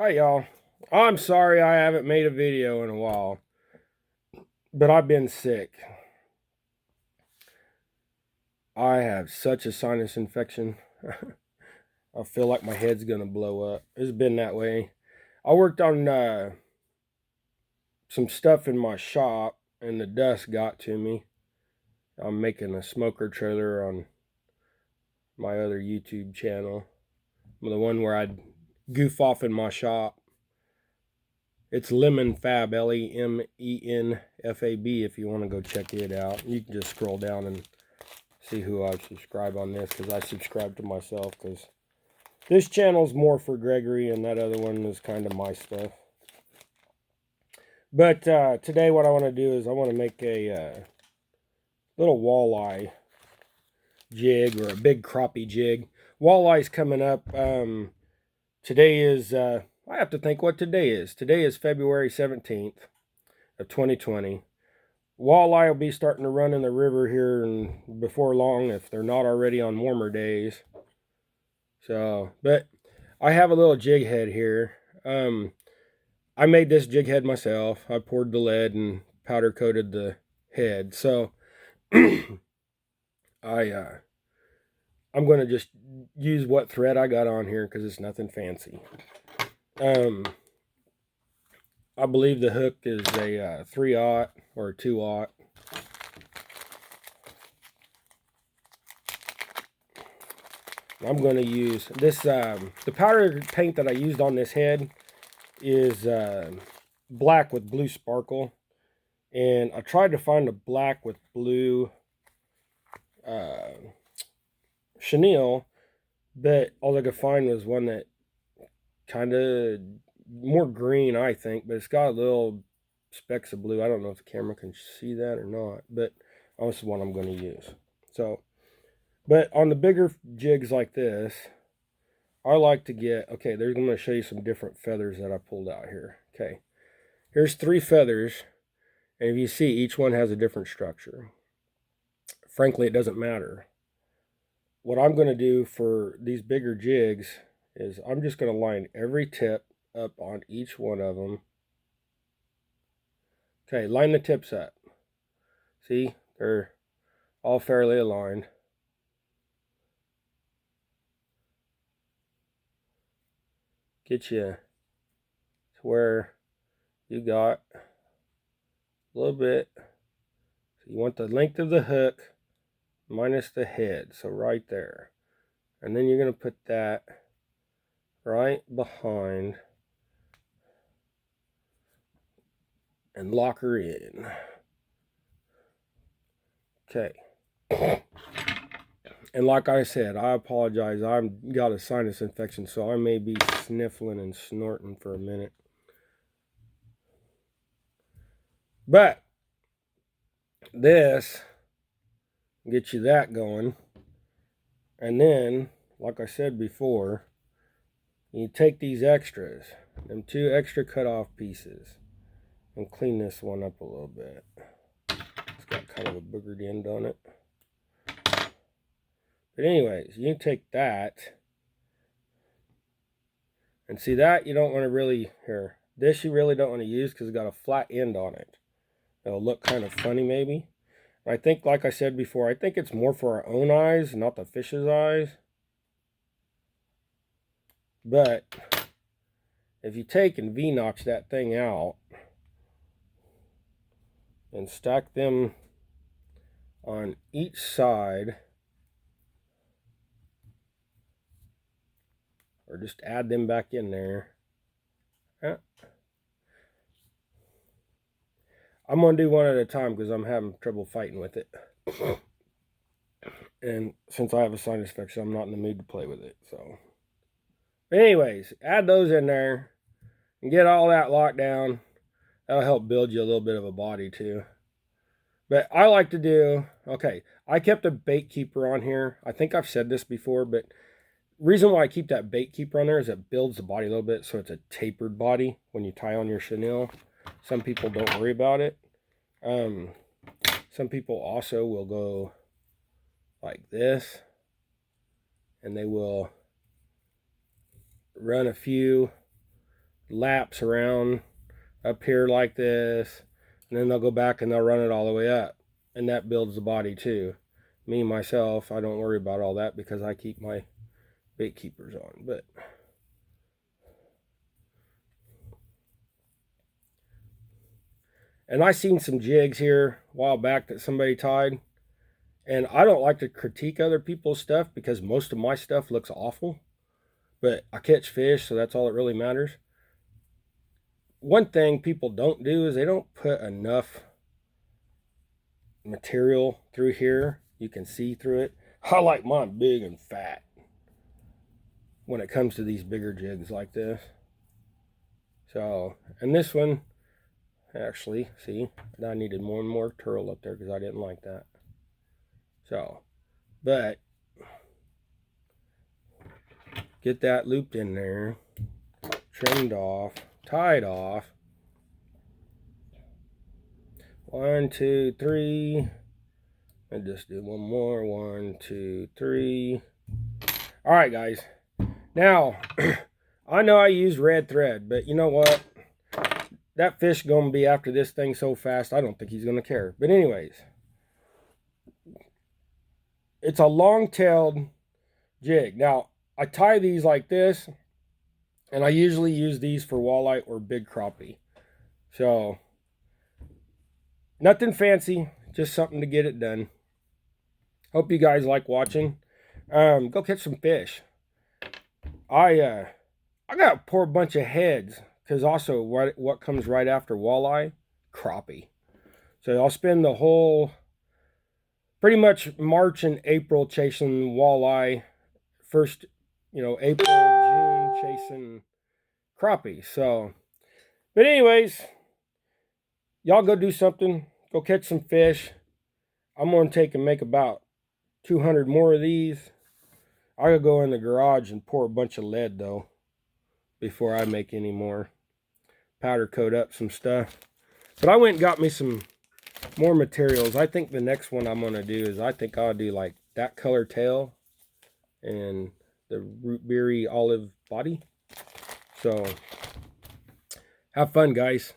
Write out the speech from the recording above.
Hi y'all. I'm sorry I haven't made a video in a while, but I've been sick. I have such a sinus infection. I feel like my head's gonna blow up. It's been that way. I worked on some stuff in my shop and the dust got to me. I'm making a smoker trailer on my other YouTube channel. The one where I goof off in my shop. It's Lemon Fab, LEMENFAB, if you want to go check it out. You can just scroll down and see who I subscribe on this, because I subscribe to myself, because this channel's more for Gregory and that other one is kind of my stuff. But today what I want to do is I want to make a little walleye jig, or a big crappie jig. Walleye's coming up. Today is, I have to think what today is. Today is February 17th of 2020. Walleye will be starting to run in the river here and before long, if they're not already on warmer days. So, but I have a little jig head here. I made this jig head myself. I poured the lead and powder coated the head. So I'm going to just use what thread I got on here, because it's nothing fancy. I believe the hook is a 3/0 or a 2/0. I'm going to use this, the powder paint that I used on this head is black with blue sparkle. And I tried to find a black with blue chenille, but all I could find was one that kind of more green, I think, but it's got little specks of blue. I don't know if the camera can see that or not, but this is one I'm going to use. So, but on the bigger jigs like this, I like to get, okay, I'm going to show you some different feathers that I pulled out here. Okay, here's 3 feathers, and if you see, each one has a different structure. Frankly, it doesn't matter. What I'm going to do for these bigger jigs is I'm just going to line every tip up on each one of them. Okay, line the tips up. See, they're all fairly aligned. Get you to where you got a little bit. So you want the length of the hook minus the head, so right there. And then you're going to put that right behind and lock her in. Okay. And like I said, I apologize. I've got a sinus infection, so I may be sniffling and snorting for a minute. But this gets you that going. And then, like I said before, you take these extras, them 2 extra cut off pieces, and clean this one up a little bit. It's got kind of a boogered end on it. But anyways, you can take that, and see that you don't want to really, here, this you really don't want to use because it's got a flat end on it. It'll look kind of funny maybe. I think, like I said before, I think it's more for our own eyes, not the fish's eyes. But if you take and V-notch that thing out and stack them on each side, or just add them back in there. I'm going to do one at a time because I'm having trouble fighting with it. And since I have a sinus infection, I'm not in the mood to play with it. So, but anyways, add those in there and get all that locked down. That'll help build you a little bit of a body too. But I like to do, okay, I kept a bait keeper on here. I think I've said this before, but reason why I keep that bait keeper on there is it builds the body a little bit, so it's a tapered body when you tie on your chenille. Some people don't worry about it. Some people also will go like this, and they will run a few laps around up here like this, and then they'll go back and they'll run it all the way up, and that builds the body too. Me myself, I don't worry about all that because I keep my bait keepers on. But and I seen some jigs here a while back that somebody tied, and I don't like to critique other people's stuff because most of my stuff looks awful, but I catch fish, so that's all that really matters. One thing people don't do is they don't put enough material through here. You can see through it. I like mine big and fat when it comes to these bigger jigs like this. So, and this one, actually, see, I needed more and more turtle up there because I didn't like that. So, but get that looped in there, trimmed off, tied off. 1, 2, 3. And just do one more. 1, 2, 3. All right, guys. Now, I know I used red thread, but you know what? That fish gonna be after this thing so fast, I don't think he's gonna care. But anyways, it's a long-tailed jig. Now, I tie these like this, and I usually use these for walleye or big crappie. So, nothing fancy, just something to get it done. Hope you guys like watching. Go catch some fish. I got a poor bunch of heads, because also what comes right after walleye? Crappie. So I'll spend the whole, pretty much March and April chasing walleye. First, April, June chasing crappie. So, but anyways, y'all go do something. Go catch some fish. I'm going to take and make about 200 more of these. I gotta go in the garage and pour a bunch of lead though before I make any more. Powder coat up some stuff. But I went and got me some more materials. I think the next one I'm gonna do is, I think I'll do like that color tail and the root berry olive body. So have fun, guys.